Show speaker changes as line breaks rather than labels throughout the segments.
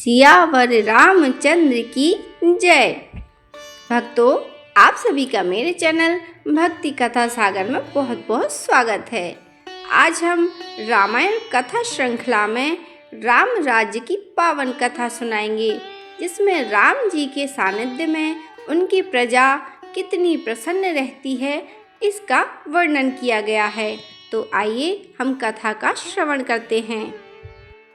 सियावर रामचंद्र की जय। भक्तों, आप सभी का मेरे चैनल भक्ति कथा सागर में बहुत बहुत स्वागत है। आज हम रामायण कथा श्रृंखला में राम राज्य की पावन कथा सुनाएंगे, जिसमें राम जी के सानिध्य में उनकी प्रजा कितनी प्रसन्न रहती है, इसका वर्णन किया गया है। तो आइए हम कथा का श्रवण करते हैं।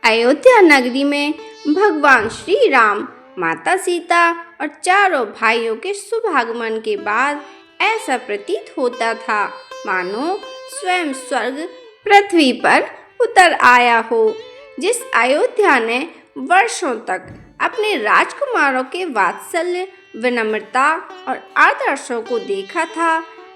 अयोध्या नगरी में भगवान श्री राम, माता सीता और चारों भाइयों के शुभ आगमन के बाद ऐसा प्रतीत होता था मानो स्वयं स्वर्ग पृथ्वी पर उतर आया हो। जिस अयोध्या ने वर्षों तक अपने राजकुमारों के वात्सल्य, विनम्रता और आदर्शों को देखा था,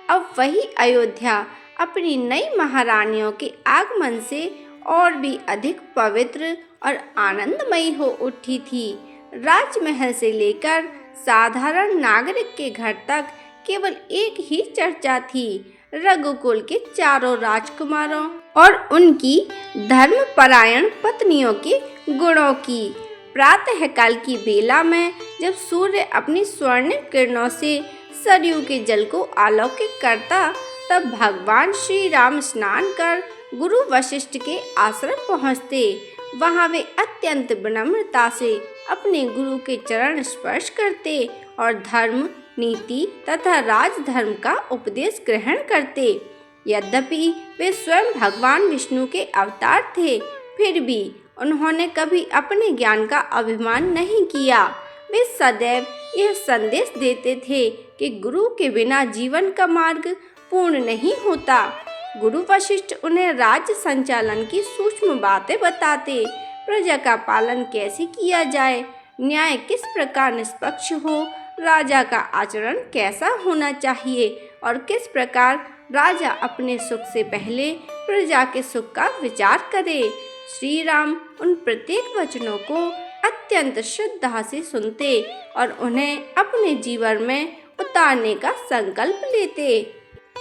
अब वही अयोध्या अपनी नई महारानियों के आगमन से और भी अधिक पवित्र और आनंदमयी हो उठी थी। राजमहल से लेकर साधारण नागरिक के घर तक केवल एक ही चर्चा थी, रघुकुल के चारों राजकुमारों और उनकी धर्मपरायण पत्नियों के गुणों की। प्रातःकाल की बेला में जब सूर्य अपनी स्वर्णिम किरणों से सरयू के जल को आलोकित करता, तब भगवान श्री राम स्नान कर गुरु वशिष्ठ के आश्रम पहुँचते। वहाँ वे अत्यंत विनम्रता से अपने गुरु के चरण स्पर्श करते और धर्म, नीति तथा राजधर्म का उपदेश ग्रहण करते। यद्यपि वे स्वयं भगवान विष्णु के अवतार थे, फिर भी उन्होंने कभी अपने ज्ञान का अभिमान नहीं किया। वे सदैव यह संदेश देते थे कि गुरु के बिना जीवन का मार्ग पूर्ण नहीं होता। गुरु वशिष्ठ उन्हें राज्य संचालन की सूक्ष्म बातें बताते, प्रजा का पालन कैसे किया जाए, न्याय किस प्रकार निष्पक्ष हो, राजा का आचरण कैसा होना चाहिए और किस प्रकार राजा अपने सुख से पहले प्रजा के सुख का विचार करे। श्री राम उन प्रत्येक वचनों को अत्यंत श्रद्धा से सुनते और उन्हें अपने जीवन में उतारने का संकल्प लेते।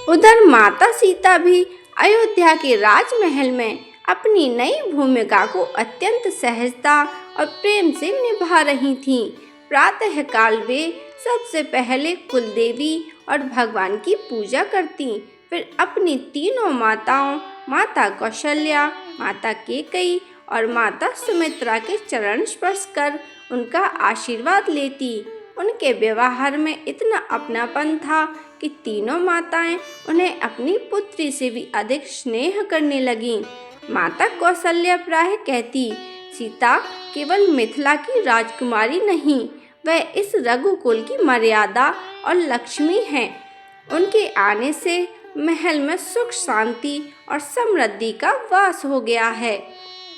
उधर माता सीता भी अयोध्या के राजमहल में अपनी नई भूमिका को अत्यंत सहजता और प्रेम से निभा रही थीं। प्रातःकाल वे सबसे पहले कुलदेवी और भगवान की पूजा करती, फिर अपनी तीनों माताओं, माता कौशल्या, माता कैकेयी और माता सुमित्रा के चरण स्पर्श कर उनका आशीर्वाद लेती। उनके व्यवहार में इतना अपनापन था कि तीनों माताएं उन्हें अपनी पुत्री से भी अधिक स्नेह करने लगीं। माता कौशल्या प्रायः कहती, सीता केवल मिथिला की राजकुमारी नहीं, वह इस रघुकुल की मर्यादा और लक्ष्मी हैं। उनके आने से महल में सुख, शांति और समृद्धि का वास हो गया है।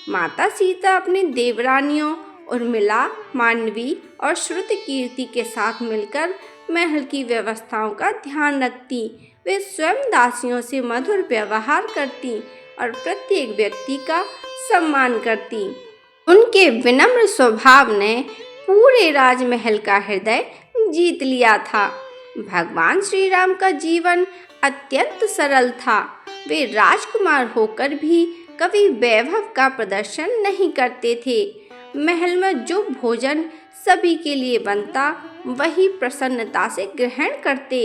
माता सीता अपनी देवरानियों उर्मिला, मांडवी और श्रुतकीर्ति के साथ मिलकर महल की व्यवस्थाओं का ध्यान रखती। वे स्वयं दासियों से मधुर व्यवहार करती और प्रत्येक व्यक्ति का सम्मान करती। उनके विनम्र स्वभाव ने पूरे राजमहल का हृदय जीत लिया था। भगवान श्री राम का जीवन अत्यंत सरल था। वे राजकुमार होकर भी कभी वैभव का प्रदर्शन नहीं करते थे। महल में जो भोजन सभी के लिए बनता, वही प्रसन्नता से ग्रहण करते,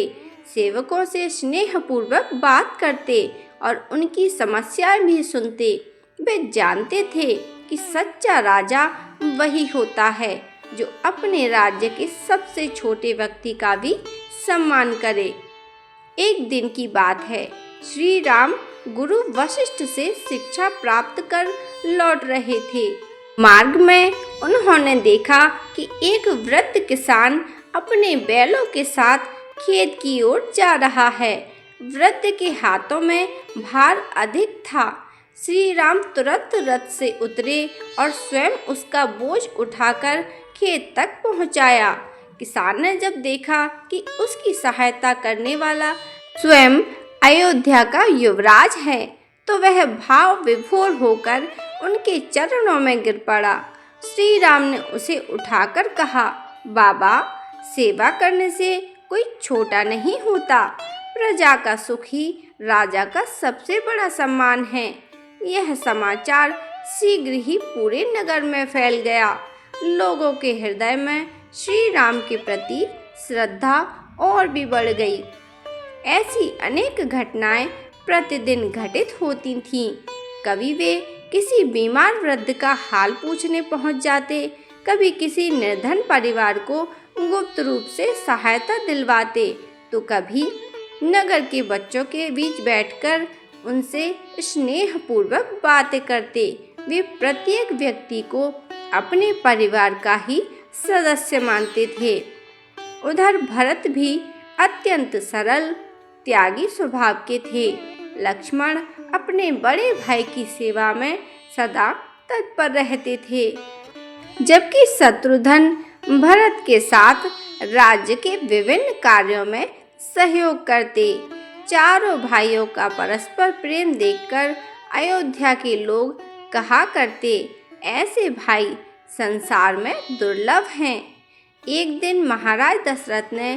सेवकों से स्नेहपूर्वक बात करते और उनकी समस्याएं भी सुनते। वे जानते थे कि सच्चा राजा वही होता है जो अपने राज्य के सबसे छोटे व्यक्ति का भी सम्मान करे। एक दिन की बात है, श्री राम गुरु वशिष्ठ से शिक्षा प्राप्त कर लौट रहे थे। मार्ग में उन्होंने देखा कि एक वृद्ध किसान अपने बैलों के साथ खेत की ओर जा रहा है। वृद्ध के हाथों में भार अधिक था। श्री राम तुरंत रथ से उतरे और स्वयं उसका बोझ उठाकर खेत तक पहुंचाया। किसान ने जब देखा कि उसकी सहायता करने वाला स्वयं अयोध्या का युवराज है, तो वह भाव विभोर होकर उनके चरणों में गिर पड़ा। श्री राम ने उसे उठाकर कहा, बाबा, सेवा करने से कोई छोटा नहीं होता। प्रजा का सुख ही राजा का सबसे बड़ा सम्मान है। यह समाचार शीघ्र ही पूरे नगर में फैल गया। लोगों के हृदय में श्री राम के प्रति श्रद्धा और भी बढ़ गई। ऐसी अनेक घटनाएं प्रतिदिन घटित होती थीं। कभी वे किसी बीमार वृद्ध का हाल पूछने पहुंच जाते, कभी किसी निर्धन परिवार को गुप्त रूप से सहायता दिलवाते, तो कभी नगर के बच्चों के बीच बैठकर उनसे स्नेहपूर्वक बातें करते। वे प्रत्येक व्यक्ति को अपने परिवार का ही सदस्य मानते थे। उधर भरत भी अत्यंत सरल त्यागी स्वभाव के थे। लक्ष्मण अपने बड़े भाई की सेवा में सदा तत्पर रहते थे, जबकि शत्रुघ्न भरत के साथ राज्य के विभिन्न कार्यों में सहयोग करते। चारों भाइयों का परस्पर प्रेम देखकर अयोध्या के लोग कहा करते, ऐसे भाई संसार में दुर्लभ हैं। एक दिन महाराज दशरथ ने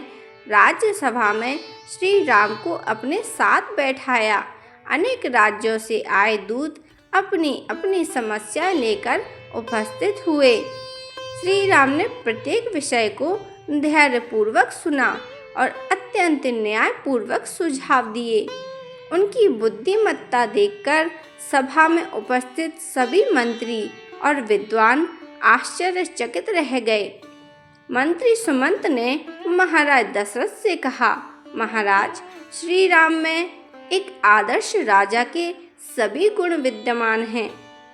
राज्यसभा में श्री राम को अपने साथ बैठाया। अनेक राज्यों से आए दूत अपनी अपनी समस्या लेकर उपस्थित हुए। श्री राम ने प्रत्येक विषय को धैर्यपूर्वक सुना और अत्यंत न्यायपूर्वक सुझाव दिए। उनकी बुद्धिमत्ता देखकर सभा में उपस्थित सभी मंत्री और विद्वान आश्चर्यचकित रह गए। मंत्री सुमंत ने महाराज दशरथ से कहा, महाराज, श्री राम में एक आदर्श राजा के सभी गुण विद्यमान हैं।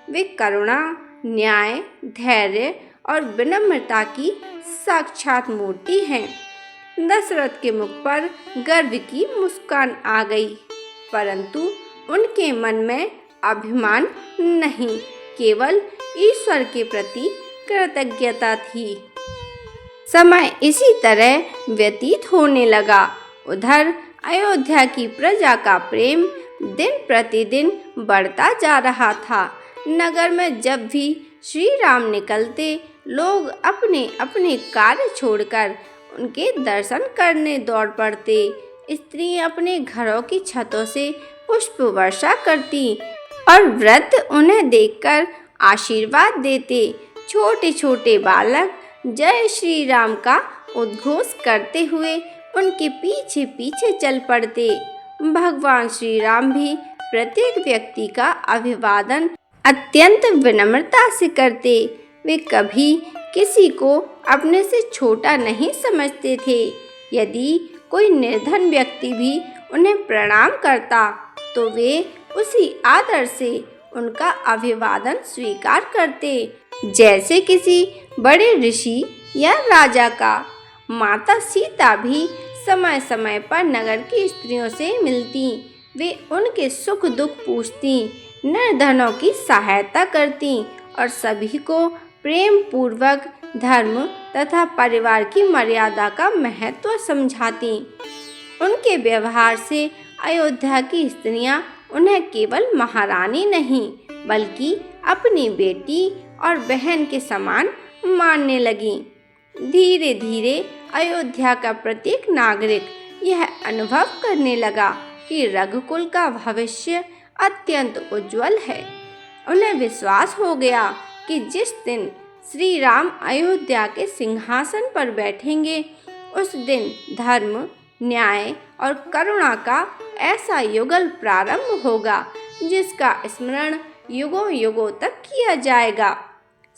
वे करुणा, न्याय, धैर्य और विनम्रता की साक्षात मूर्ति हैं। दशरथ के मुख पर गर्व की मुस्कान आ गई, परंतु उनके मन में अभिमान नहीं, केवल ईश्वर के प्रति कृतज्ञता थी। समय इसी तरह व्यतीत होने लगा। उधर अयोध्या की प्रजा का प्रेम दिन प्रतिदिन बढ़ता जा रहा था। नगर में जब भी श्री राम निकलते, लोग अपने अपने कार्य छोड़कर उनके दर्शन करने दौड़ पड़ते। स्त्रियां अपने घरों की छतों से पुष्प वर्षा करती और वृद्ध उन्हें देखकर आशीर्वाद देते। छोटे छोटे बालक जय श्री राम का उद्घोष करते हुए उनके पीछे पीछे चल पड़ते। भगवान श्री राम भी प्रत्येक व्यक्ति का अभिवादन अत्यंत विनम्रता से करते। वे कभी किसी को अपने से छोटा नहीं समझते थे। यदि कोई निर्धन व्यक्ति भी उन्हें प्रणाम करता, तो वे उसी आदर से उनका अभिवादन स्वीकार करते, जैसे किसी बड़े ऋषि या राजा का। माता सीता भी समय समय पर नगर की स्त्रियों से मिलती। वे उनके सुख दुख पूछती, निर्धनों की सहायता करती और सभी को प्रेम पूर्वक धर्म तथा परिवार की मर्यादा का महत्व समझाती। उनके व्यवहार से अयोध्या की स्त्रियां उन्हें केवल महारानी नहीं, बल्कि अपनी बेटी और बहन के समान मानने लगीं। धीरे धीरे अयोध्या का प्रत्येक नागरिक यह अनुभव करने लगा कि रघुकुल का भविष्य अत्यंत उज्जवल है। उन्हें विश्वास हो गया कि जिस दिन श्री राम अयोध्या के सिंहासन पर बैठेंगे, उस दिन धर्म, न्याय और करुणा का ऐसा युगल प्रारंभ होगा जिसका स्मरण युगों युगों तक किया जाएगा।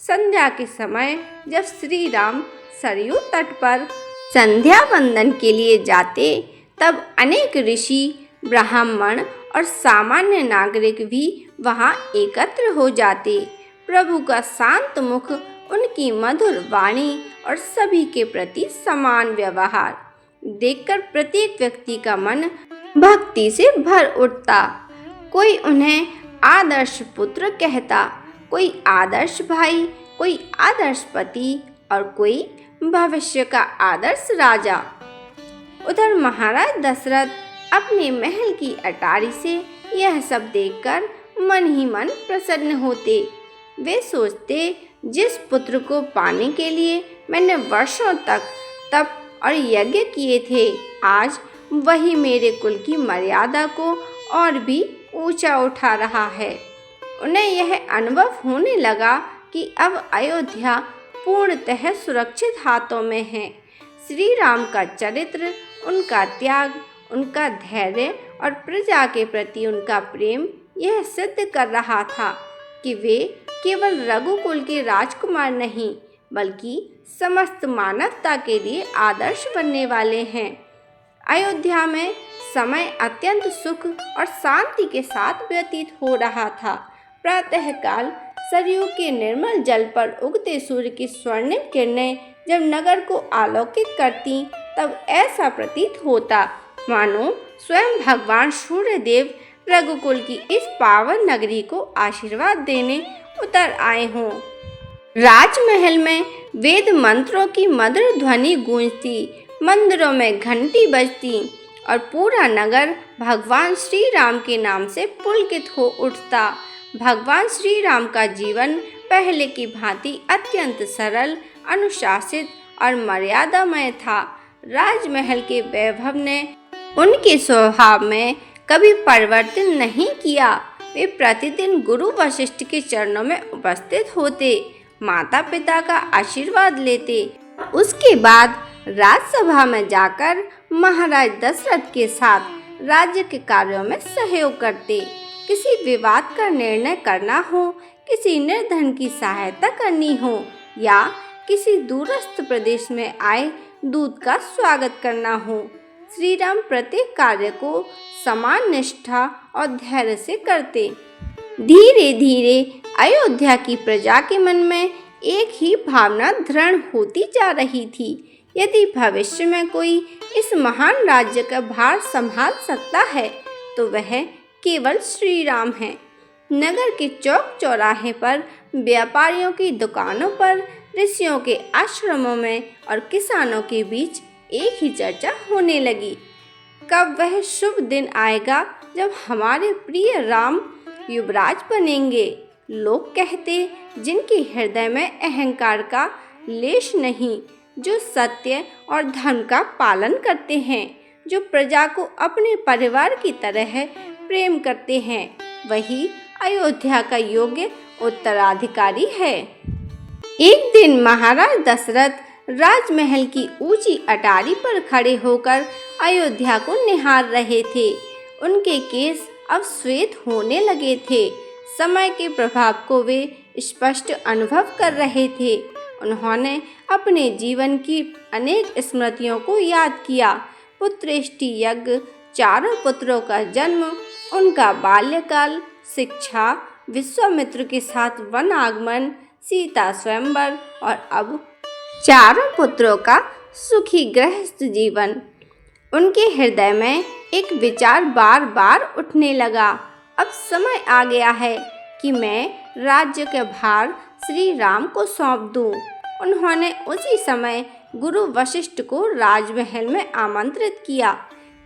संध्या के समय जब श्री राम सरयू तट पर संध्या वंदन के लिए जाते, तब अनेक ऋषि, ब्राह्मण और सामान्य नागरिक भी वहां एकत्र हो जाते। प्रभु का शांत मुख, उनकी मधुर वाणी और सभी के प्रति समान व्यवहार देखकर प्रत्येक व्यक्ति का मन भक्ति से भर उठता। कोई उन्हें आदर्श पुत्र कहता, कोई आदर्श भाई, कोई आदर्श पति और कोई भविष्य का आदर्श राजा। उधर महाराज दशरथ अपने महल की अटारी से यह सब देखकर मन ही मन प्रसन्न होते। वे सोचते, जिस पुत्र को पाने के लिए मैंने वर्षों तक तप और यज्ञ किए थे, आज वही मेरे कुल की मर्यादा को और भी ऊंचा उठा रहा है। उन्हें यह अनुभव होने लगा कि अब अयोध्या पूर्णतः सुरक्षित हाथों में है। श्री राम का चरित्र, उनका त्याग, उनका धैर्य और प्रजा के प्रति उनका प्रेम यह सिद्ध कर रहा था कि वे केवल रघुकुल के राजकुमार नहीं बल्कि समस्त मानवता के लिए आदर्श बनने वाले हैं। अयोध्या में समय अत्यंत सुख और शांति के साथ व्यतीत हो रहा था। प्रातःकाल सरयू के निर्मल जल पर उगते सूर्य की स्वर्णिम किरणें जब नगर को आलोकित करती तब ऐसा प्रतीत होता मानो स्वयं भगवान सूर्यदेव रघुकुल की इस पावन नगरी को आशीर्वाद देने उतर आए हों। राजमहल में वेद मंत्रों की मधुर ध्वनि गूंजती, मंदिरों में घंटी बजती और पूरा नगर भगवान श्री राम के नाम से पुलकित हो उठता। भगवान श्री राम का जीवन पहले की भांति अत्यंत सरल, अनुशासित और मर्यादामय था। राजमहल के वैभव ने उनके स्वभाव में कभी परिवर्तन नहीं किया। वे प्रतिदिन गुरु वशिष्ठ के चरणों में उपस्थित होते, माता पिता का आशीर्वाद लेते, उसके बाद राजसभा में जाकर महाराज दशरथ के साथ राज्य के कार्यों में सहयोग करते। किसी विवाद का निर्णय करना हो, किसी निर्धन की सहायता करनी हो या किसी दूरस्थ प्रदेश में आए दूत का स्वागत करना हो, श्री राम प्रत्येक कार्य को समान निष्ठा और धैर्य से करते। धीरे धीरे अयोध्या की प्रजा के मन में एक ही भावना दृढ़ होती जा रही थी, यदि भविष्य में कोई इस महान राज्य का भार संभाल सकता है तो वह केवल श्री राम है। नगर के चौक चौराहे पर, व्यापारियों की दुकानों पर, ऋषियों के आश्रमों में और किसानों के बीच एक ही चर्चा होने लगी, कब वह शुभ दिन आएगा जब हमारे प्रिय राम युवराज बनेंगे। लोग कहते, जिनके हृदय में अहंकार का लेश नहीं, जो सत्य और धर्म का पालन करते हैं, जो प्रजा को अपने परिवार की तरह प्रेम करते हैं, वही अयोध्या का योग्य उत्तराधिकारी है। एक दिन महाराज दशरथ राजमहल की ऊंची अटारी पर खड़े होकर अयोध्या को निहार रहे थे। उनके केस अब श्वेत होने लगे थे। समय के प्रभाव को वे स्पष्ट अनुभव कर रहे थे। उन्होंने अपने जीवन की अनेक स्मृतियों को याद किया। पुत्रेष्टि यज्ञ, चारों पुत्रों का जन्म, उनका बाल्यकाल, शिक्षा, विश्वामित्र के साथ वन आगमन, सीता स्वयंवर और अब चारों पुत्रों का सुखी गृहस्थ जीवन। उनके हृदय में एक विचार बार बार उठने लगा, अब समय आ गया है कि मैं राज्य का भार श्री राम को सौंप दूं। उन्होंने उसी समय गुरु वशिष्ठ को राजमहल में आमंत्रित किया।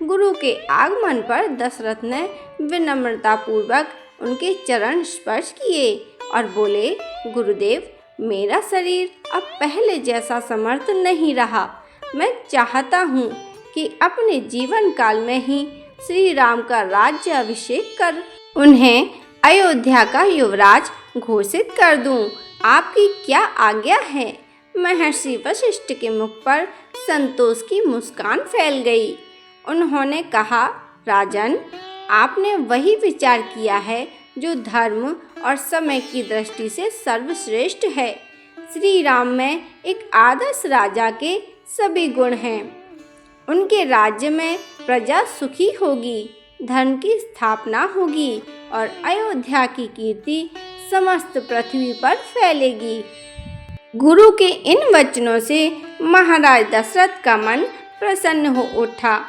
गुरु के आगमन पर दशरथ ने विनम्रता पूर्वक उनके चरण स्पर्श किए और बोले, गुरुदेव, मेरा शरीर अब पहले जैसा समर्थ नहीं रहा। मैं चाहता हूँ कि अपने जीवन काल में ही श्री राम का राज्य अभिषेक कर उन्हें अयोध्या का युवराज घोषित कर दूं। आपकी क्या आज्ञा है? महर्षि वशिष्ठ के मुख पर संतोष की मुस्कान फैल गई। उन्होंने कहा, राजन, आपने वही विचार किया है जो धर्म और समय की दृष्टि से सर्वश्रेष्ठ है। श्री राम में एक आदर्श राजा के सभी गुण हैं। उनके राज्य में प्रजा सुखी होगी, धर्म की स्थापना होगी और अयोध्या की कीर्ति समस्त पृथ्वी पर फैलेगी। गुरु के इन वचनों से महाराज दशरथ का मन प्रसन्न हो उठा।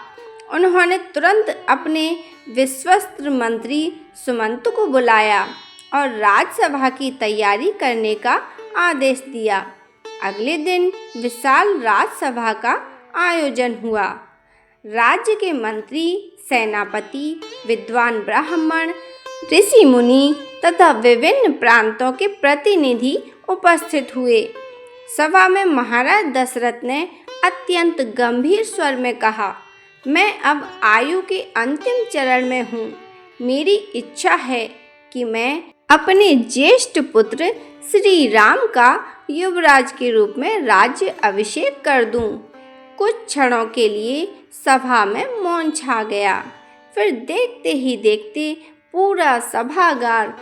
उन्होंने तुरंत अपने विश्वस्त मंत्री सुमंत को बुलाया और राजसभा की तैयारी करने का आदेश दिया। अगले दिन विशाल राजसभा का आयोजन हुआ। राज्य के मंत्री, सेनापति, विद्वान ब्राह्मण, ऋषि मुनि तथा विभिन्न प्रांतों के प्रतिनिधि उपस्थित हुए। सभा में महाराज दशरथ ने अत्यंत गंभीर स्वर में कहा, मैं अब आयु के अंतिम चरण में हूँ। मेरी इच्छा है कि मैं अपने ज्येष्ठ पुत्र श्री राम का युवराज के रूप में राज्य अभिषेक कर दूं। कुछ क्षणों के लिए सभा में मौन छा गया। फिर देखते ही देखते पूरा सभागार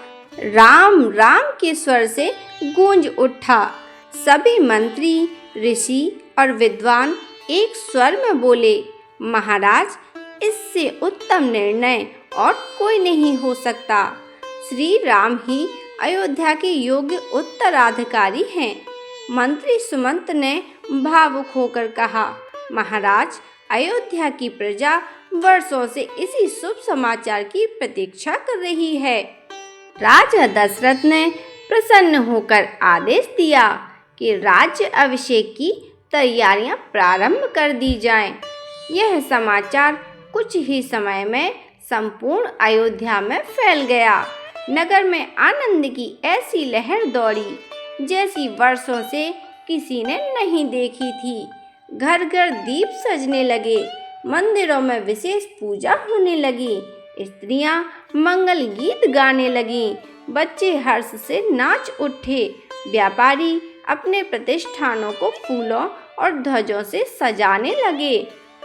राम राम के स्वर से गूंज उठा। सभी मंत्री, ऋषि और विद्वान एक स्वर में बोले, महाराज, इससे उत्तम निर्णय और कोई नहीं हो सकता। श्री राम ही अयोध्या के योग्य उत्तराधिकारी हैं। मंत्री सुमंत ने भावुक होकर कहा, महाराज, अयोध्या की प्रजा वर्षों से इसी शुभ समाचार की प्रतीक्षा कर रही है। राजा दशरथ ने प्रसन्न होकर आदेश दिया कि राज्य अभिषेक की तैयारियां प्रारंभ कर दी जाएं। यह समाचार कुछ ही समय में संपूर्ण अयोध्या में फैल गया। नगर में आनंद की ऐसी लहर दौड़ी जैसी वर्षों से किसी ने नहीं देखी थी। घर घर दीप सजने लगे, मंदिरों में विशेष पूजा होने लगी, स्त्रियां मंगल गीत गाने लगीं, बच्चे हर्ष से नाच उठे, व्यापारी अपने प्रतिष्ठानों को फूलों और ध्वजों से सजाने लगे।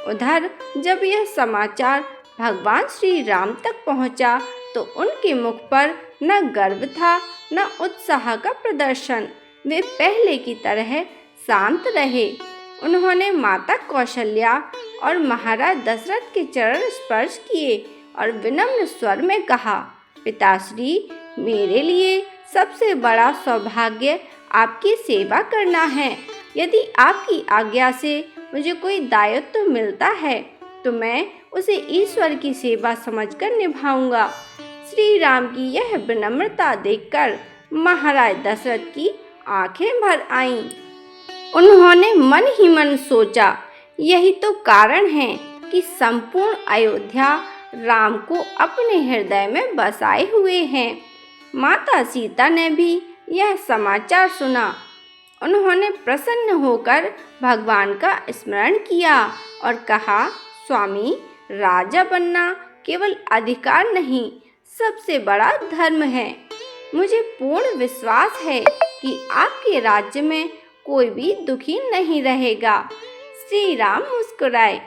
उधर जब यह समाचार भगवान श्री राम तक पहुंचा तो उनके मुख पर न गर्व था न उत्साह का प्रदर्शन। वे पहले की तरह शांत रहे। उन्होंने माता कौशल्या और महाराज दशरथ के चरण स्पर्श किए और विनम्र स्वर में कहा, पिताश्री, मेरे लिए सबसे बड़ा सौभाग्य आपकी सेवा करना है। यदि आपकी आज्ञा से मुझे कोई दायित्व मिलता है तो मैं उसे ईश्वर की सेवा समझकर निभाऊंगा। श्री राम की यह विनम्रता देखकर महाराज दशरथ की आंखें भर आईं। उन्होंने मन ही मन सोचा, यही तो कारण है कि संपूर्ण अयोध्या राम को अपने हृदय में बसाए हुए हैं। माता सीता ने भी यह समाचार सुना। उन्होंने प्रसन्न होकर भगवान का स्मरण किया और कहा, स्वामी, राजा बनना केवल अधिकार नहीं, सबसे बड़ा धर्म है। मुझे पूर्ण विश्वास है कि आपके राज्य में कोई भी दुखी नहीं रहेगा। श्री राम मुस्कुराए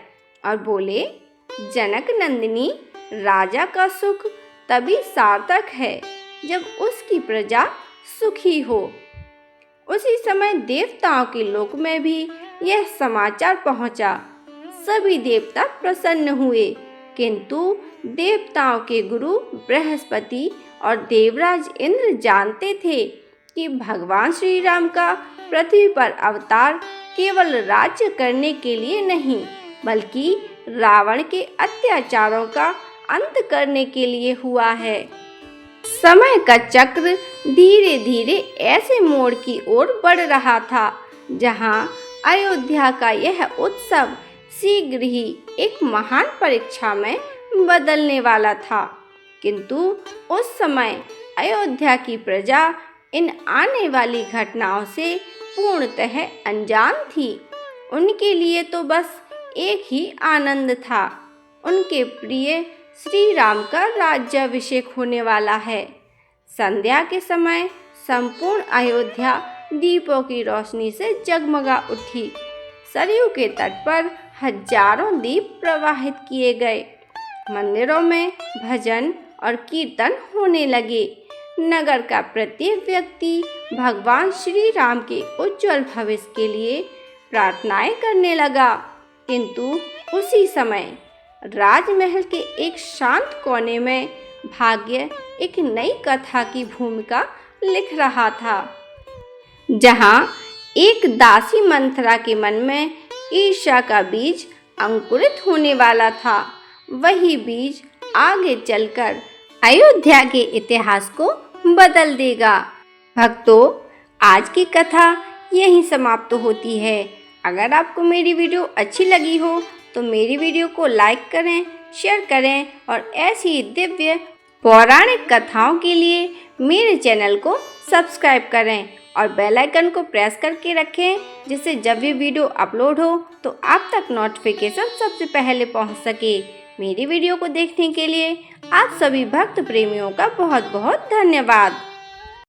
और बोले, जनक नंदिनी, राजा का सुख तभी सार्थक है जब उसकी प्रजा सुखी हो। उसी समय देवताओं के लोक में भी यह समाचार पहुंचा। सभी देवता प्रसन्न हुए, किंतु देवताओं के गुरु बृहस्पति और देवराज इंद्र जानते थे कि भगवान श्री राम का पृथ्वी पर अवतार केवल राज्य करने के लिए नहीं, बल्कि रावण के अत्याचारों का अंत करने के लिए हुआ है। समय का चक्र धीरे धीरे ऐसे मोड़ की ओर बढ़ रहा था जहां अयोध्या का यह उत्सव शीघ्र ही एक महान परीक्षा में बदलने वाला था। किंतु उस समय अयोध्या की प्रजा इन आने वाली घटनाओं से पूर्णतः अनजान थी। उनके लिए तो बस एक ही आनंद था, उनके प्रिय श्री राम का राज्याभिषेक होने वाला है। संध्या के समय संपूर्ण अयोध्या दीपों की रोशनी से जगमगा उठी। सरयू के तट पर हजारों दीप प्रवाहित किए गए। मंदिरों में भजन और कीर्तन होने लगे। नगर का प्रत्येक व्यक्ति भगवान श्री राम के उज्जवल भविष्य के लिए प्रार्थनाएं करने लगा। किंतु उसी समय राजमहल के एक शांत कोने में भाग्य एक नई कथा की भूमिका लिख रहा था। जहां एक दासी मंथरा के मन में ईर्ष्या का बीज अंकुरित होने वाला था, वही बीज आगे चलकर अयोध्या के इतिहास को बदल देगा। भक्तों, आज की कथा यहीं समाप्त होती है। अगर आपको मेरी वीडियो अच्छी लगी हो तो मेरी वीडियो को लाइक करें, शेयर करें और ऐसी दिव्य पौराणिक कथाओं के लिए मेरे चैनल को सब्सक्राइब करें और बेल आइकन को प्रेस करके रखें, जिससे जब भी वीडियो अपलोड हो तो आप तक नोटिफिकेशन सबसे पहले पहुंच सके। मेरी वीडियो को देखने के लिए आप सभी भक्त प्रेमियों का बहुत बहुत धन्यवाद।